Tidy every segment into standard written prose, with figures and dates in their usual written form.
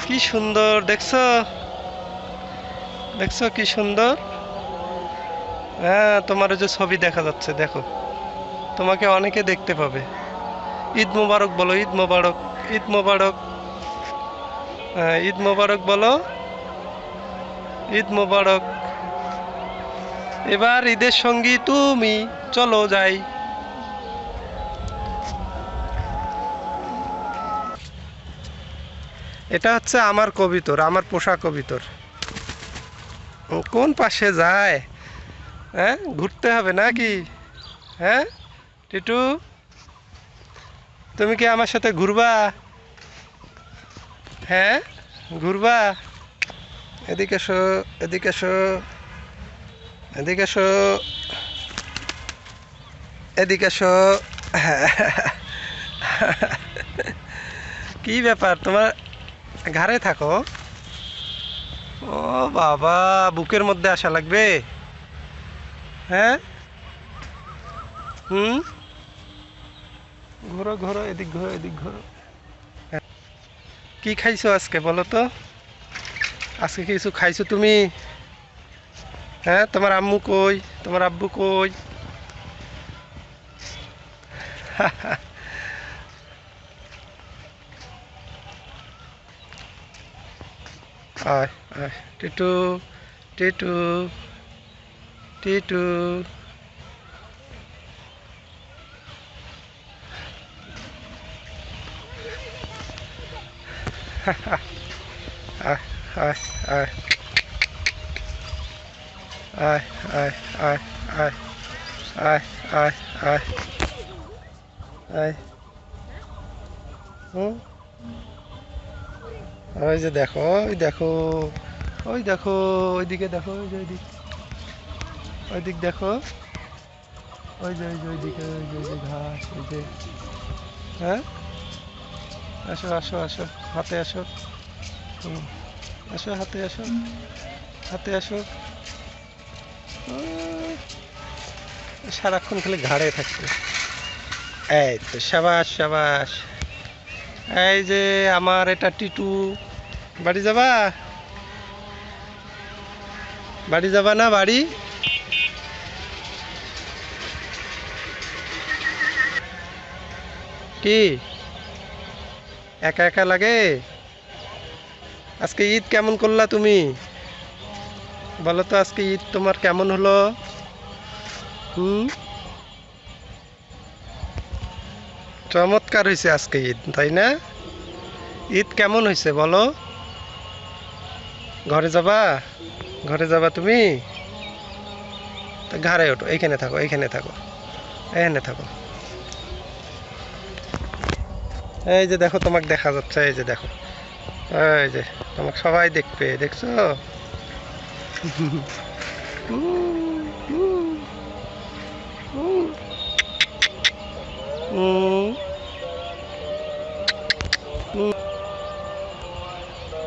কি সুন্দর দেখছো, দেখছো কি সুন্দর। হ্যাঁ, তোমার ওই যে ছবি দেখা যাচ্ছে, দেখো, তোমাকে অনেকে দেখতে পাবে। ঈদ মোবারক বলো, ঈদ মোবারক, ঈদ মোবারক। হ্যাঁ, ঈদ মোবারক বলো, ঈদ মোবারক। এবার ঈদের সঙ্গী তুমি, চলো যাই। এটা হচ্ছে আমার কবিতর, আমার পোষা কবিতর। কোন পাশে যায়? হ্যাঁ, ঘুরতে হবে নাকি? হ্যাঁ টিটু, তুমি কি আমার সাথে ঘুরবা? হ্যাঁ, ঘুরবা? এদিকে এসো, এদিকে এসো, এদিকে এসো, এদিকে এসো। কি ব্যাপার তোমার, ঘাড়ে থাকো? ও বাবা, বুকের মধ্যে আসা লাগবে? হ্যাঁ, হুম, ঘোরো ঘোরো, এদিক ঘোরো, এদিক ঘোরো। কি খাইছো আজকে বলো তো? আজকে কিছু খাইছো তুমি? হ্যাঁ, তোমার আম্মু কই, তোমার আব্বু কই? আয়, আয় টিটু, টিটু, টিটু। আয়, আয়, আয়, আয়, আয়, আয়, আয়, আয়, আয়, আয়, আয়। হুম, ওই যে দেখো, ওই দেখো, ওই দেখো, ওইদিকে দেখো, ওই যে ওইদিক, ওইদিক দেখো, ওই যে ওই যে ওইদিকে, ওই যে ওই যে ঘাস, ওই যে। হ্যাঁ, আসো আসো আসো, হাতে আসো। হুম, আসো, হাতে আসো, হাতে আসো। উম, সারাক্ষণ খালি ঘাড়ে থাকবে। এই তো, সাবাস সাবাস। এই যে আমার এটা টিটু। বাড়ি যাবা? বাড়ি যাবা না বাড়ি? কি একা একা লাগে? আজকে ঈদ কেমন করলা তুমি? বলো তো, আজকে ঈদ তোমার কেমন হলো? হুম, চমৎকার হয়েছে আজকে ঈদ, তাই না? ঈদ কেমন হয়েছে বলো? ঘরে যাবা? ঘরে যাবা তুমি? তা ঘাড়ে ওঠো, এইখানে থাকো, এইখানে থাকো, এখানে থাকো। এই যে দেখো, তোমাকে দেখা যাচ্ছে, এই যে দেখো, এই যে তোমাকে সবাই দেখবে, দেখছো?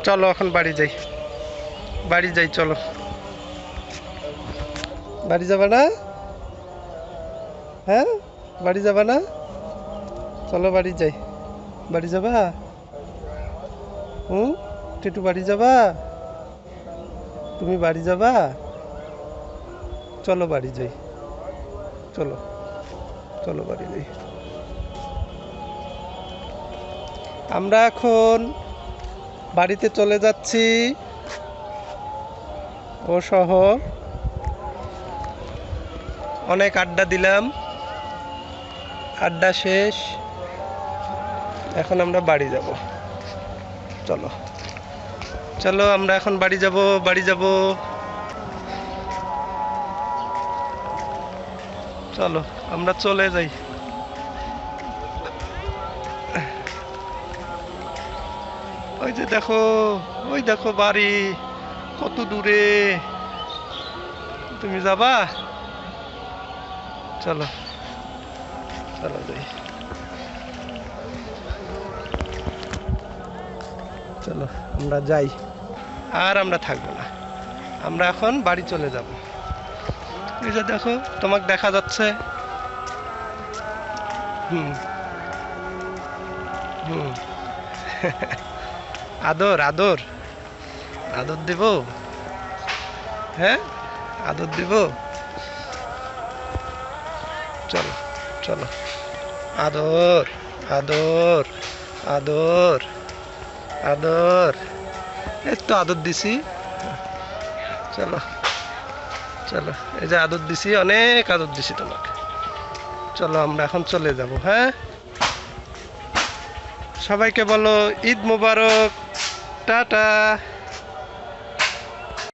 চলো এখন বাড়ি যাই, বাড়ি যাই, চলো। বাড়ি যাবা না? হ্যাঁ, বাড়ি যাবা না? চলো বাড়ি যাই। বাড়ি যাবা? হুম, টিটু, বাড়ি যাবা? তুমি বাড়ি যাবা? চলো বাড়ি যাই, চলো, চলো বাড়ি যাই। আমরা এখন বাড়িতে চলে যাচ্ছি, ও সহ। অনেক আড্ডা দিলাম, আড্ডা শেষ, এখন আমরা বাড়ি যাব। চলো, চলো, আমরা এখন বাড়ি যাব, বাড়ি যাব। চলো, আমরা চলে যাই। ওই যে দেখো, ওই দেখো বাড়ি, কত দূরে। তুমি যাবা? চলো, চলো যাই, চলো আমরা যাই। আর আমরা থাকবো না, আমরা এখন বাড়ি চলে যাব। এই যে দেখো, তোমাকে দেখা যাচ্ছে। হুম, হুম। আদর আদর আদর দেব, হ্যাঁ আদর দেব, চলো চলো, আদর আদর আদর আদর, এই তো আদর দিছি, চলো চলো, এই যে আদর দিছি, অনেক আদর দিছি তোমাকে, চলো আমরা এখন চলে যাব। হ্যাঁ, সবাইকে বলো ঈদ মোবারক, টাটা।